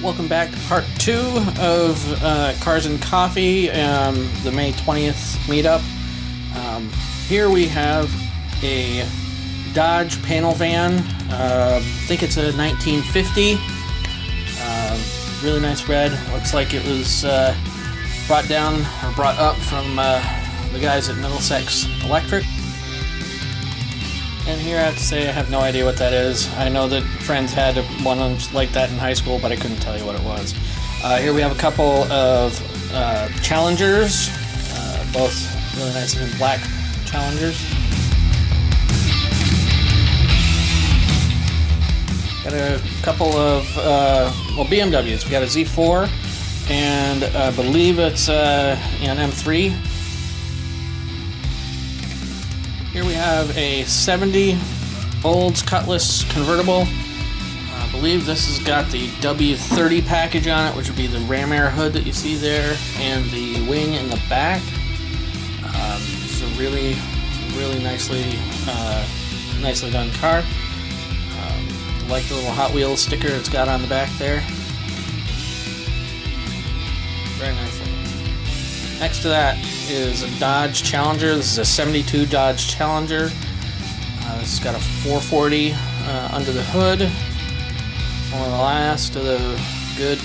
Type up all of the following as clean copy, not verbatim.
Welcome back to part 2 of Cars and Coffee, the May 20th meetup. Here we have a Dodge panel van. I think it's a 1950. Really nice red. Looks like it was brought down or brought up from the guys at Middlesex Electric. And here I have to say I have no idea what that is. I know that friends had one like that in high school, but I couldn't tell you what it was. Here we have a couple of Challengers, both really nice looking black Challengers. Got a couple of BMWs. We got a Z4 and I believe it's an M3. Here we have a 70 Olds Cutlass convertible. I believe this has got the W30 package on it, which would be the ram air hood that you see there and the wing in the back. It's a really nicely done car. I like the little Hot Wheels sticker it's got on the back there. Very nice. Next to that is a Dodge Challenger. This is a 72 Dodge Challenger. This has got a 440 under the hood. It's one of the last of the good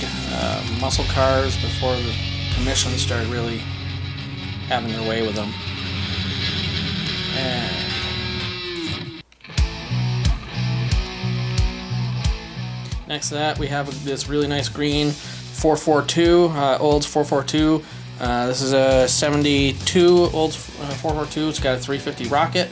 muscle cars before the emissions started really having their way with them. And next to that we have this really nice green 442, Olds 442. This is a 72 Olds 442. It's got a 350 rocket.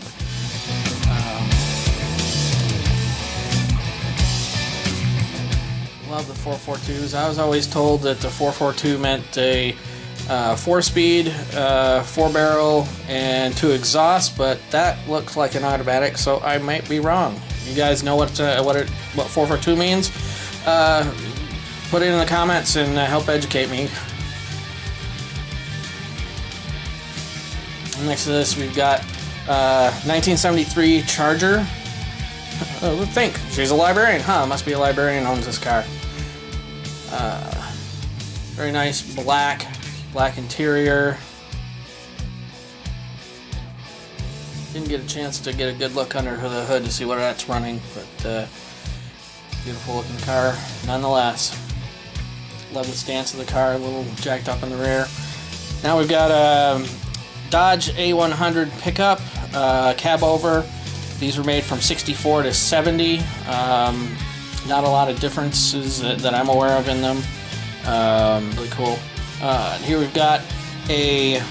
Love the 442s. I was always told that the 442 meant a 4-speed, 4-barrel, and 2 exhausts, but that looks like an automatic, so I might be wrong. You guys know what 442 means? Put it in the comments and help educate me. Next to this, we've got 1973 Charger. Think she's a librarian, huh? Must be a librarian owns this car. Very nice black interior. Didn't get a chance to get a good look under the hood to see what that's running, but beautiful looking car nonetheless. Love the stance of the car, a little jacked up in the rear. Now we've got a Dodge A100 pickup, cab over. These were made from 64 to 70. Not a lot of differences that I'm aware of in them. Really cool. Here we've got a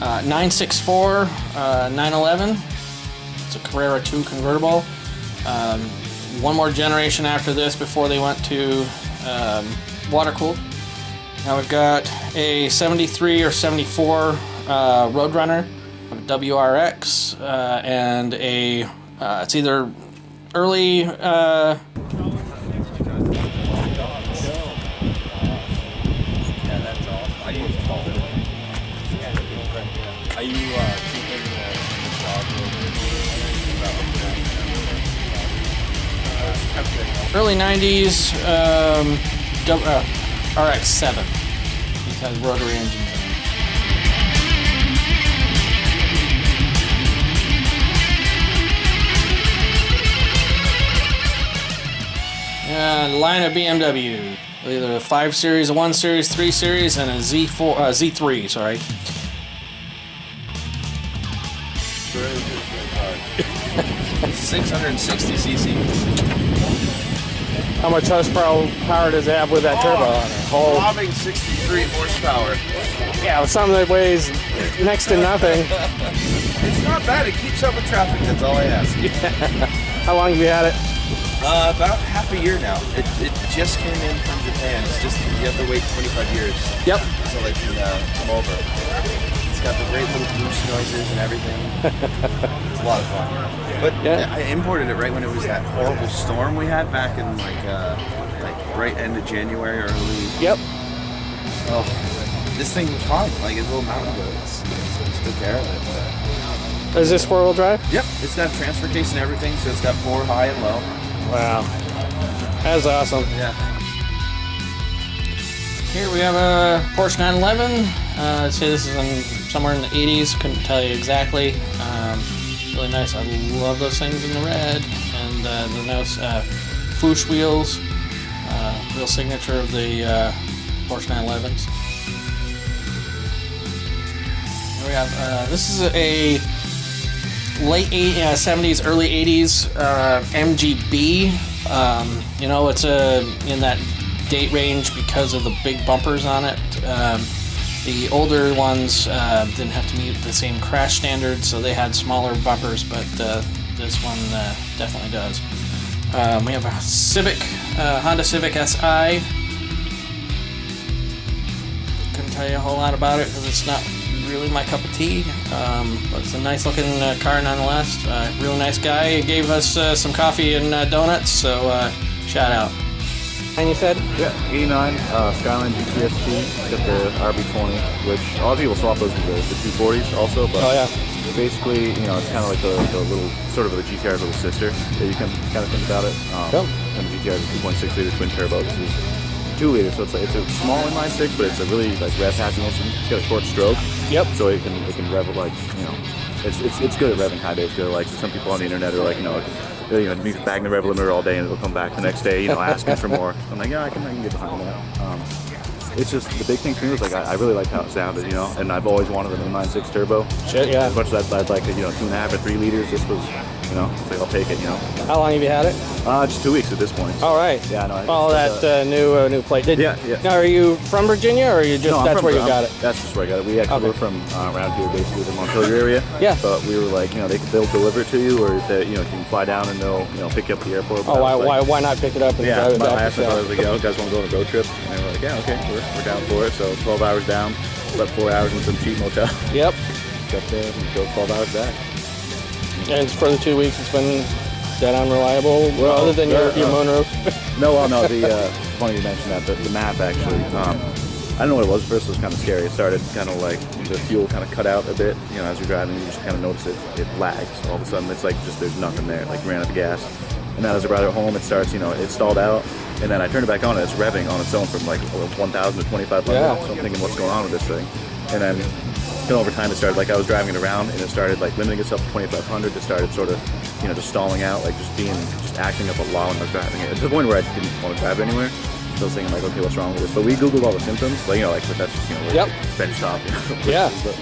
964 911. It's a Carrera 2 convertible. One more generation after this before they went to water-cooled. Now we've got a 73 or 74 Roadrunner, WRX, and a it's either early early 90s RX-7. It has rotary engines in it. Line of BMW, either a 5 Series, a 1 Series, 3 Series, and a Z3, sorry. 660 cc. How much horsepower does it have with that turbo on it? Throbbing 63 horsepower. Yeah, with something that weighs next to nothing. It's not bad. It keeps up with traffic. That's all I ask. How long have you had it? About half a year now. It just came in from Japan. It's just you have to wait 25 years. Yep. So they can come over. It's got the great little boost noises and everything. It's a lot of fun. But yeah. I imported it right when it was that horrible storm we had back in like right end of January or early. Yep. Oh, this thing was fine. Like it's a little mountain goat. It's took care of it. Is this 4-wheel drive? Yep. It's got a transfer case and everything, so it's got 4 high and low. Wow. That's awesome. Yeah. Here we have a Porsche 911. I'd say this is somewhere in the 80s. Couldn't tell you exactly. Really nice. I love those things in the red. And the nice Fouche wheels. Real signature of the Porsche 911s. Here we have, this is a late 70s, early 80s MGB. You know, it's in that date range because of the big bumpers on it. The older ones didn't have to meet the same crash standards, so they had smaller bumpers, but this one definitely does. We have a Honda Civic Si. Couldn't tell you a whole lot about it because it's not really my cup of tea, but it's a nice looking car nonetheless. Real nice guy. He gave us some coffee and donuts, so shout out. And you said? Yeah, 89 Skyline GTST. It's got the RB20, which a lot of people swap those with the 240s also, but basically, you know, it's kind of like the little, sort of the GTR's little sister that you can kind of think about it. And the GTR is a 2.6 liter twin turbo. This is 2 liter, so it's a small inline six, but it's a really like rev happy engine. It's got a short stroke. Yep. So it can rev it like, you know, it's good at revving high base. Like some people on the internet are like, you know, you bang the rev limiter all day and it'll come back the next day, you know, asking for more. I'm like, yeah, I can get behind that. It's just the big thing for me was like I really liked how it sounded, you know, and I've always wanted an inline-six turbo. Shit, yeah. As much as I'd like it, you know, 2.5 or 3 liters. This was, you know, it's like I'll take it, you know. How long have you had it? Just 2 weeks at this point. All right. Yeah, no. Follow that new plate. Yeah. Now, are you from Virginia, or are you just that's where you got it? That's just where I got it. We actually were from around here, basically the Montpelier area. Yeah. But we were like, you know, they'll deliver it to you, or they, you know, you can fly down and they'll, you know, pick you up at the airport. Oh, why not pick it up and drive it back? I asked my brother, like, yo, you guys want to go on a road trip? And they were like, yeah, okay, we're down for it. So 12 hours down, slept 4 hours in some cheap motel. Yep. Got there and drove 12 hours back. And for the 2 weeks, it's been dead unreliable. Well, other than your moonroof. No, funny you mentioned that. The map actually, I don't know what it was at first. It was kind of scary. It started kind of like the fuel kind of cut out a bit. You know, as you're driving, you just kind of notice it lags. All of a sudden, it's like just there's nothing there. Like you ran out of gas, and then as I brought it home, it starts. You know, it stalled out, and then I turned it back on, and it's revving on its own from like 1,000 to 2,500. Yeah. So I'm thinking, what's going on with this thing? And then over time, it started like I was driving it around, and it started like limiting itself to 2,500. It started sort of, you know, just stalling out, like just acting up a lot when I was driving it. To the point where I didn't want to drive it anywhere. So I was thinking like, okay, what's wrong with this? But we Googled all the symptoms, like, you know, like, but that's just, you know, bench top, you know. Yeah. But,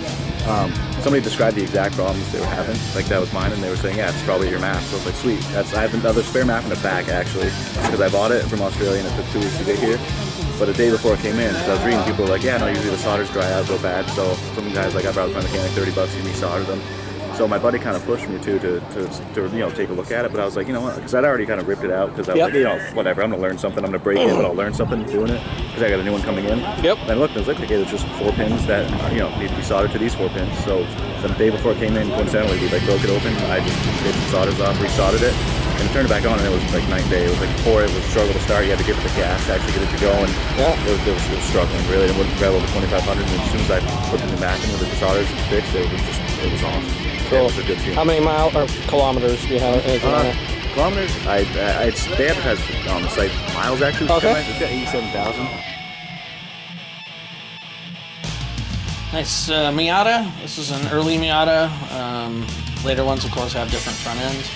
somebody described the exact problems they were having, like that was mine, and they were saying, yeah, it's probably your map. So I was like, sweet. I have another spare map in the back actually, because I bought it from Australia and it took 2 weeks to get here. But a day before it came in, because I was reading, people were like, yeah, no, usually the solders dry out so bad. So some guys, like, I brought it from a mechanic, $30 to give me solder them. So my buddy kind of pushed me to you know, take a look at it, but I was like, you know what, because I'd already kind of ripped it out, because I was like, you know, whatever, I'm gonna learn something, I'm gonna break it, but I'll learn something doing it, because I got a new one coming in. Yep. And I looked, and I was like, okay, there's just 4 pins that, you know, need to be soldered to these 4 pins. So the day before it came in, coincidentally, we like broke it open, I just did some solders off, resoldered it, and turned it back on, and it was like night and day. It was like before it was a struggle to start, you had to give it the gas to actually get it to go, and it was struggling really. It wouldn't rev over 2,500, and as soon as I put the new back in with the solders fixed, it was awesome. Cool. It was a good feeling. How many miles or kilometers do you have? Kilometers? They advertise on the site miles actually. Okay. It's got 87,000. Nice Miata. This is an early Miata. Later ones, of course, have different front ends.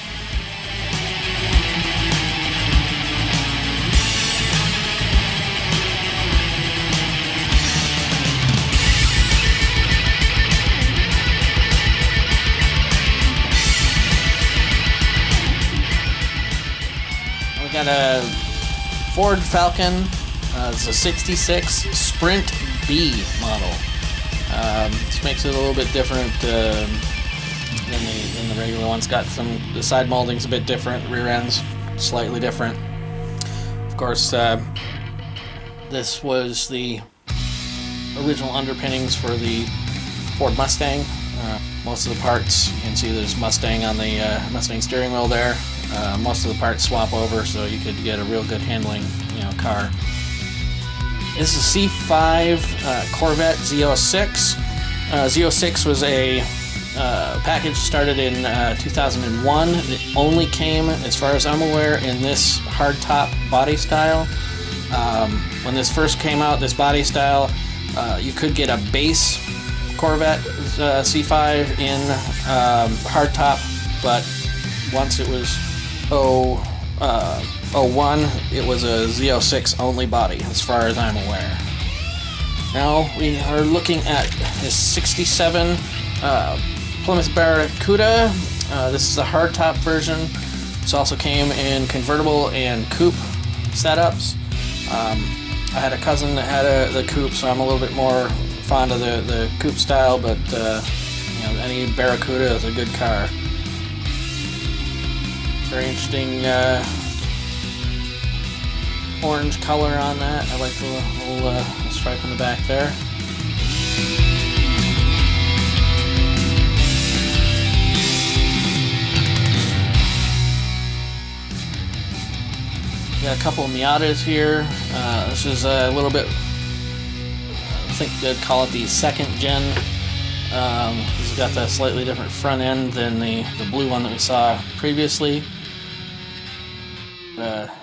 We got a Ford Falcon. It's a 66 Sprint B model. This makes it a little bit different than the regular ones. Got the side molding's a bit different, rear end's slightly different. Of course, this was the original underpinnings for the Ford Mustang. Most of the parts, you can see there's Mustang on the Mustang steering wheel there. Most of the parts swap over, so you could get a real good handling, you know, car. This is a C5 Corvette Z06. Z06 was a package started in 2001. It only came, as far as I'm aware, in this hardtop body style. When this first came out, this body style, you could get a base Corvette C5 in hardtop, but once it was 01, it was a Z06 only body, as far as I'm aware. Now we are looking at this 67 Plymouth Barracuda. This is the hardtop version. This also came in convertible and coupe setups. I had a cousin that had the coupe, so I'm a little bit more fond of the coupe style, but any Barracuda is a good car. Very interesting orange color on that. I like the little stripe in the back there. Got a couple of Miatas here. This is a little bit, I think they'd call it the second gen. This has got that slightly different front end than the blue one that we saw previously.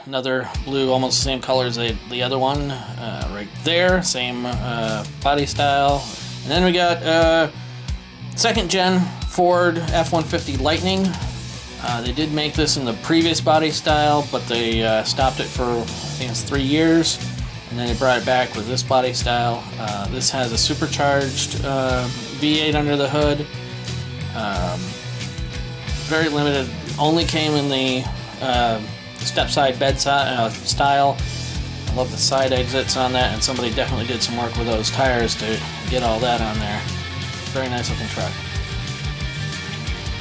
Another blue, almost the same color as the other one, right there. Same body style. And then we got second gen Ford F-150 Lightning. They did make this in the previous body style, but they stopped it for, I think it's 3 years, and then they brought it back with this body style. This has a supercharged V8 under the hood. Very limited, only came in the step-side bed style. I love the side exits on that, and somebody definitely did some work with those tires to get all that on there. Very nice looking truck.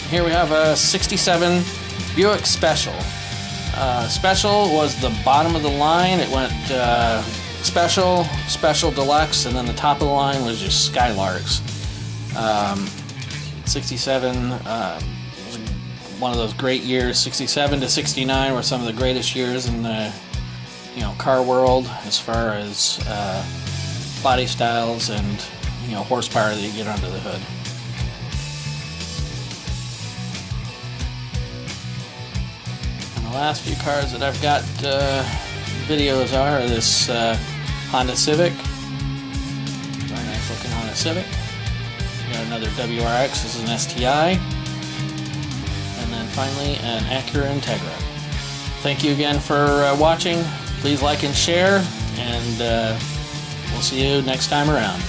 Here we have a 67 Buick Special. Special was the bottom of the line. It went Special, Special Deluxe, and then the top of the line was just Skylarks. 67 was one of those great years. 67 to 69 were some of the greatest years in the car world as far as body styles and horsepower that you get under the hood. The last few cars that I've got videos are this Honda Civic. Very nice looking Honda Civic. Got another WRX, this is an STI. And then finally an Acura Integra. Thank you again for watching. Please like and share, and we'll see you next time around.